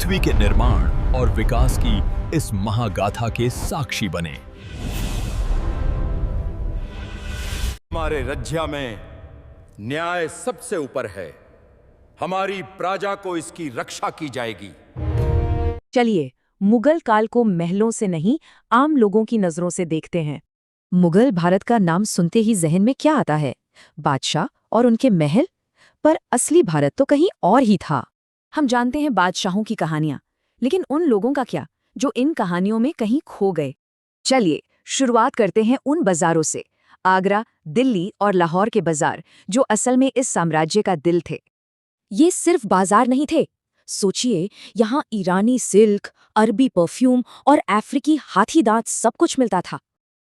पृथ्वी के निर्माण और विकास की इस महागाथा के साक्षी बने। हमारे राज्य में न्याय सबसे ऊपर है। हमारी प्रजा को इसकी रक्षा की जाएगी। चलिए मुगल काल को महलों से नहीं, आम लोगों की नजरों से देखते हैं। मुगल भारत का नाम सुनते ही जहन में क्या आता है? बादशाह और उनके महल? पर असली भारत तो कहीं और ही था। हम जानते हैं बादशाहों की कहानियां, लेकिन उन लोगों का क्या जो इन कहानियों में कहीं खो गए? चलिए शुरुआत करते हैं उन बाजारों से। आगरा, दिल्ली और लाहौर के बाजार जो असल में इस साम्राज्य का दिल थे। ये सिर्फ बाजार नहीं थे। सोचिए, यहाँ ईरानी सिल्क, अरबी परफ्यूम और अफ्रीकी हाथी दांत सब कुछ मिलता था।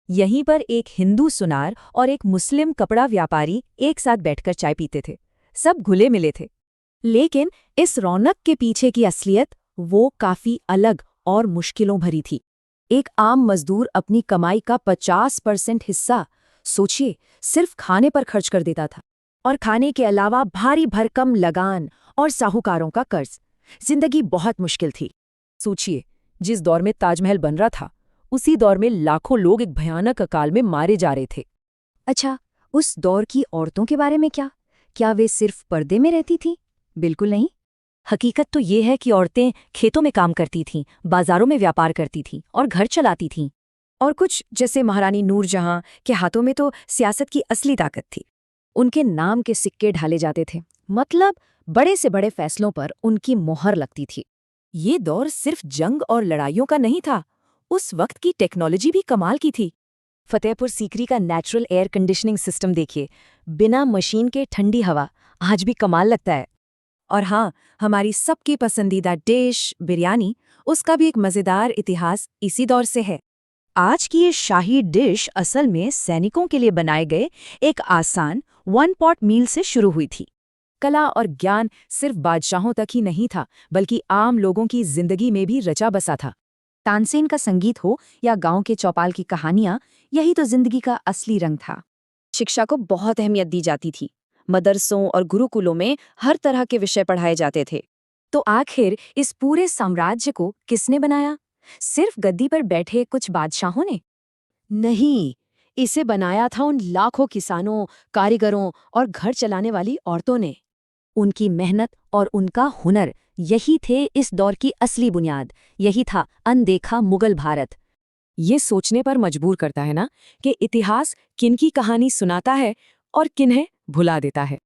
यहीं पर एक हिंदू सुनार और एक मुस्लिम कपड़ा व्यापारी एक साथ बैठकर चाय पीते थे। सब घुले मिले थे। लेकिन इस रौनक के पीछे की असलियत वो काफी अलग और मुश्किलों भरी थी। एक आम मजदूर अपनी कमाई का 50% हिस्सा, सोचिए, सिर्फ खाने पर खर्च कर देता था। और खाने के अलावा भारी भरकम लगान और साहूकारों का कर्ज। जिंदगी बहुत मुश्किल थी। सोचिए, जिस दौर में ताजमहल बन रहा था, उसी दौर में लाखों लोग एक भयानक अकाल में मारे जा रहे थे। अच्छा, उस दौर की औरतों के बारे में क्या? क्या वे सिर्फ पर्दे में रहती थीं? बिल्कुल नहीं। हकीकत तो ये है कि औरतें खेतों में काम करती थीं, बाजारों में व्यापार करती थीं और घर चलाती थीं। और कुछ जैसे महारानी नूरजहां के हाथों में तो सियासत की असली ताकत थी। उनके नाम के सिक्के ढाले जाते थे, मतलब बड़े से बड़े फैसलों पर उनकी मोहर लगती थी। ये दौर सिर्फ जंग और लड़ाइयों का नहीं था, उस वक्त की टेक्नोलॉजी भी कमाल की थी। फतेहपुर सीकरी का नेचुरल एयर कंडीशनिंग सिस्टम देखिए, बिना मशीन के ठंडी हवा, आज भी कमाल लगता है। और हाँ, हमारी सबकी पसंदीदा डिश बिरयानी, उसका भी एक मज़ेदार इतिहास इसी दौर से है। आज की ये शाही डिश असल में सैनिकों के लिए बनाए गए एक आसान वन पॉट मील से शुरू हुई थी। कला और ज्ञान सिर्फ बादशाहों तक ही नहीं था, बल्कि आम लोगों की जिंदगी में भी रचा बसा था। तानसेन का संगीत हो या गांव के चौपाल की कहानियां, यही तो जिंदगी का असली रंग था। शिक्षा को बहुत अहमियत दी जाती थी। मदरसों और गुरुकुलों में हर तरह के विषय पढ़ाए जाते थे। तो आखिर इस पूरे साम्राज्य को किसने बनाया? सिर्फ गद्दी पर बैठे कुछ बादशाहों ने? नहीं, इसे बनाया था उन लाखों किसानों, कारीगरों और घर चलाने वाली औरतों ने। उनकी मेहनत और उनका हुनर, यही थे इस दौर की असली बुनियाद। यही था अनदेखा मुगल भारत। ये सोचने पर मजबूर करता है ना कि इतिहास किनकी कहानी सुनाता है और किन्हें भुला देता है।